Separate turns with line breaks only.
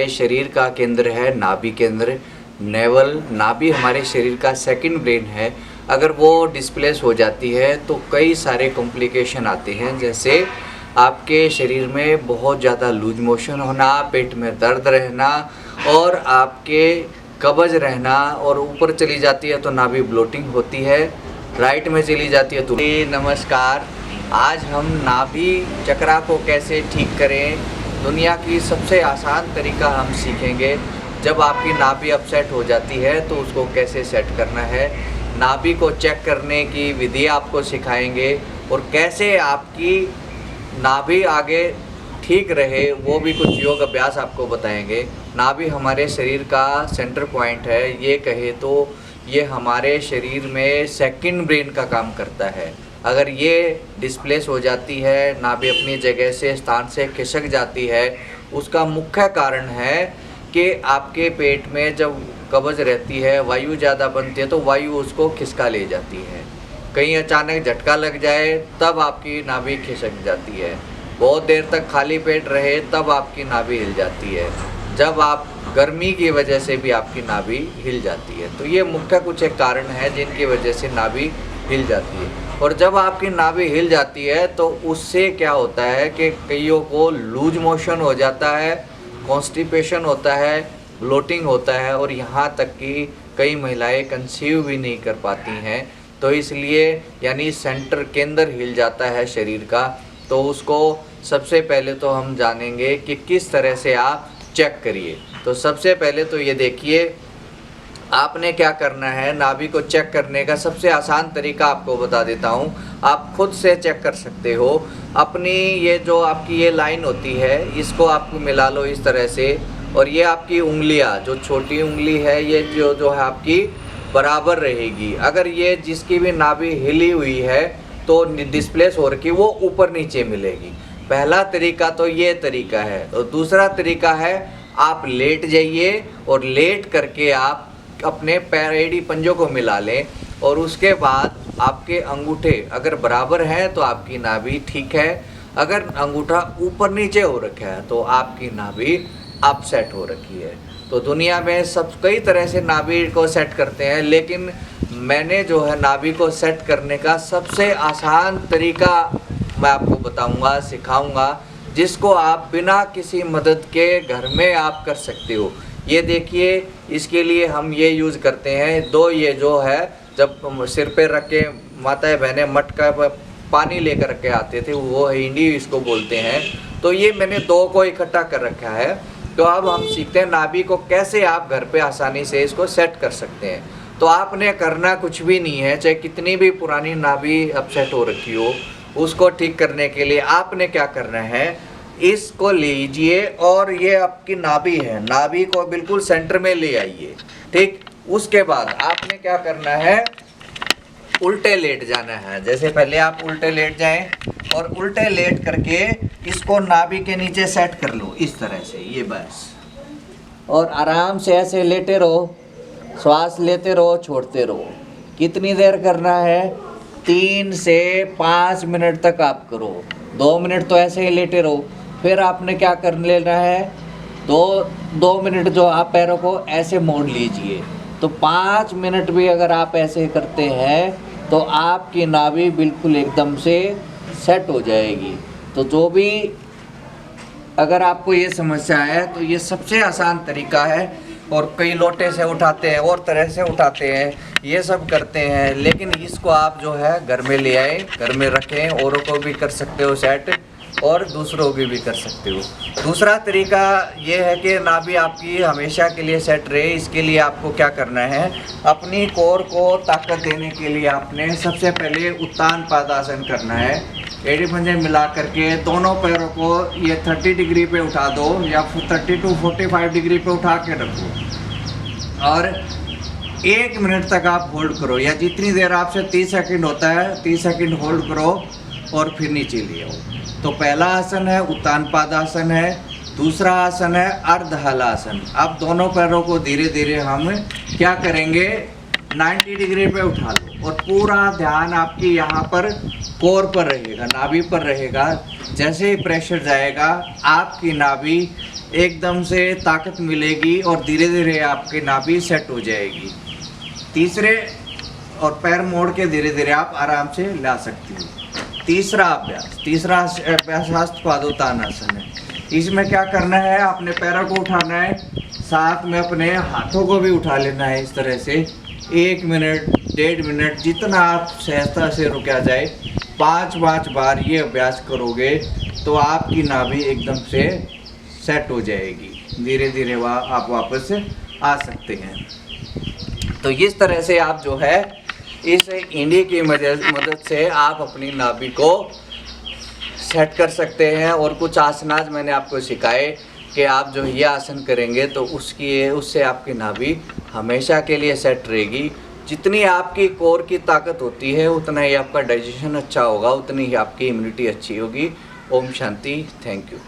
शरीर का केंद्र है नाभि केंद्र। नेवल नाभि हमारे शरीर का सेकंड ब्रेन है। अगर वो डिस्प्लेस हो जाती है तो कई सारे कॉम्प्लिकेशन आते हैं, जैसे आपके शरीर में बहुत ज़्यादा लूज मोशन होना, पेट में दर्द रहना और आपके कब्ज रहना, और ऊपर चली जाती है तो नाभि ब्लोटिंग होती है, राइट में चली जाती है तो। नमस्कार, आज हम नाभि चक्रा को कैसे ठीक करें, दुनिया की सबसे आसान तरीका हम सीखेंगे। जब आपकी नाभि अपसेट हो जाती है तो उसको कैसे सेट करना है, नाभि को चेक करने की विधि आपको सिखाएंगे और कैसे आपकी नाभि आगे ठीक रहे वो भी कुछ योग अभ्यास आपको बताएंगे। नाभि हमारे शरीर का सेंटर पॉइंट है, ये कहे तो ये हमारे शरीर में सेकंड ब्रेन का काम करता है। अगर ये डिस्प्लेस हो जाती है, नाभि अपनी जगह से स्थान से खिसक जाती है, उसका मुख्य कारण है कि आपके पेट में जब कब्ज रहती है, वायु ज़्यादा बनती है तो वायु उसको खिसका ले जाती है। कहीं अचानक झटका लग जाए तब आपकी नाभि खिसक जाती है। बहुत देर तक खाली पेट रहे तब आपकी नाभि हिल जाती है। जब आप गर्मी की वजह से भी आपकी नाभि हिल जाती है। तो ये मुख्य कुछ एक कारण है जिनकी वजह से नाभि हिल जाती है। और जब आपकी नाभि हिल जाती है तो उससे क्या होता है कि कईयों को लूज मोशन हो जाता है, कॉन्स्टिपेशन होता है, ब्लोटिंग होता है, और यहाँ तक कि कई महिलाएं कंसीव भी नहीं कर पाती हैं। तो इसलिए यानी सेंटर केंद्र हिल जाता है शरीर का। तो उसको सबसे पहले तो हम जानेंगे कि किस तरह से आप चेक करिए। तो सबसे पहले तो ये देखिए, आपने क्या करना है, नाभि को चेक करने का सबसे आसान तरीका आपको बता देता हूँ। आप खुद से चेक कर सकते हो। अपनी ये जो आपकी ये लाइन होती है इसको आपको मिला लो इस तरह से, और ये आपकी उंगलियाँ जो छोटी उंगली है ये जो है आपकी बराबर रहेगी। अगर ये जिसकी भी नाभि हिली हुई है तो डिस्प्लेस हो रखी वो ऊपर नीचे मिलेगी। पहला तरीका तो ये तरीका है। और दूसरा तरीका है, आप लेट जाइए और लेट करके आप अपने पैर एड़ी पंजों को मिला लें, और उसके बाद आपके अंगूठे अगर बराबर हैं तो आपकी नाभि ठीक है। अगर अंगूठा ऊपर नीचे हो रखा है तो आपकी नाभि अपसेट हो रखी है। तो दुनिया में सब कई तरह से नाभि को सेट करते हैं, लेकिन मैंने जो है नाभि को सेट करने का सबसे आसान तरीका मैं आपको बताऊंगा, सिखाऊंगा, जिसको आप बिना किसी मदद के घर में आप कर सकते हो। ये देखिए, इसके लिए हम ये यूज़ करते हैं, दो ये जो है जब सिर पे रख के माताएं बहनें मटका पानी लेकर के आते थे, वो हिंडी इसको बोलते हैं। तो ये मैंने दो को इकट्ठा कर रखा है। तो अब हम सीखते हैं नाभि को कैसे आप घर पे आसानी से इसको सेट कर सकते हैं। तो आपने करना कुछ भी नहीं है, चाहे कितनी भी पुरानी नाभि अपसेट हो रखी हो, उसको ठीक करने के लिए आपने क्या करना है, इसको लीजिए और ये आपकी नाभि है, नाभि को बिल्कुल सेंटर में ले आइए। ठीक, उसके बाद आपने क्या करना है, उल्टे लेट जाना है। जैसे पहले आप उल्टे लेट जाएं और उल्टे लेट करके इसको नाभि के नीचे सेट कर लो इस तरह से, ये बस। और आराम से ऐसे लेटे रहो, श्वास लेते रहो, छोड़ते रहो। कितनी देर करना है, 3 से 5 मिनट तक आप करो। 2 मिनट तो ऐसे ही लेटे रहो। फिर आपने क्या कर लेना है, 2 मिनट जो आप पैरों को ऐसे मोड़ लीजिए। तो 5 मिनट भी अगर आप ऐसे करते हैं तो आपकी नाभि बिल्कुल एकदम से सेट हो जाएगी। तो जो भी अगर आपको ये समस्या है तो ये सबसे आसान तरीका है। और कई लोटे से उठाते हैं और तरह से उठाते हैं, ये सब करते हैं, लेकिन इसको आप जो है घर में ले आए, घर में रखें। औरों को भी कर सकते हो सेट और दूसरों की भी कर सकते हो। दूसरा तरीका ये है कि नाभि आपकी हमेशा के लिए सेट रहे, इसके लिए आपको क्या करना है, अपनी कोर को ताकत देने के लिए आपने सबसे पहले उत्तान पादासन करना है। एड़ी पंजे मिला करके दोनों पैरों को ये 30 डिग्री पे उठा दो या 30 to 45 डिग्री पे उठा के रखो और 1 मिनट तक आप होल्ड करो, या जितनी देर आपसे 30 सेकंड होता है 30 सेकंड होल्ड करो और फिर नीचे ले आओ। तो पहला आसन है उत्तान पादासन है, दूसरा आसन है अर्ध हलासन। अब दोनों पैरों को धीरे धीरे हम क्या करेंगे, 90 डिग्री पे उठा लो और पूरा ध्यान आपकी यहाँ पर कोर पर रहेगा, नाभि पर रहेगा। जैसे ही प्रेशर जाएगा आपकी नाभि एकदम से ताकत मिलेगी और धीरे धीरे आपकी नाभि सेट हो जाएगी। तीसरे और पैर मोड़ के धीरे धीरे आप आराम से ला सकती हो। तीसरा अभ्यास हस्तपादोत्तानासन है। इसमें क्या करना है, अपने पैरों को उठाना है, साथ में अपने हाथों को भी उठा लेना है। इस तरह से 1 मिनट 1.5 मिनट जितना आप सहजता से रुका जाए 5 बार ये अभ्यास करोगे तो आपकी नाभि एकदम से सेट हो जाएगी। धीरे धीरे आप वापस आ सकते हैं। तो इस तरह से आप जो है इस इंडी की मदद से आप अपनी नाभि को सेट कर सकते हैं। और कुछ आसनाज मैंने आपको सिखाए कि आप जो ये आसन करेंगे तो उससे आपकी नाभि हमेशा के लिए सेट रहेगी। जितनी आपकी कोर की ताकत होती है उतना ही आपका डाइजेशन अच्छा होगा, उतनी ही आपकी इम्यूनिटी अच्छी होगी। ओम शांति। Thank you.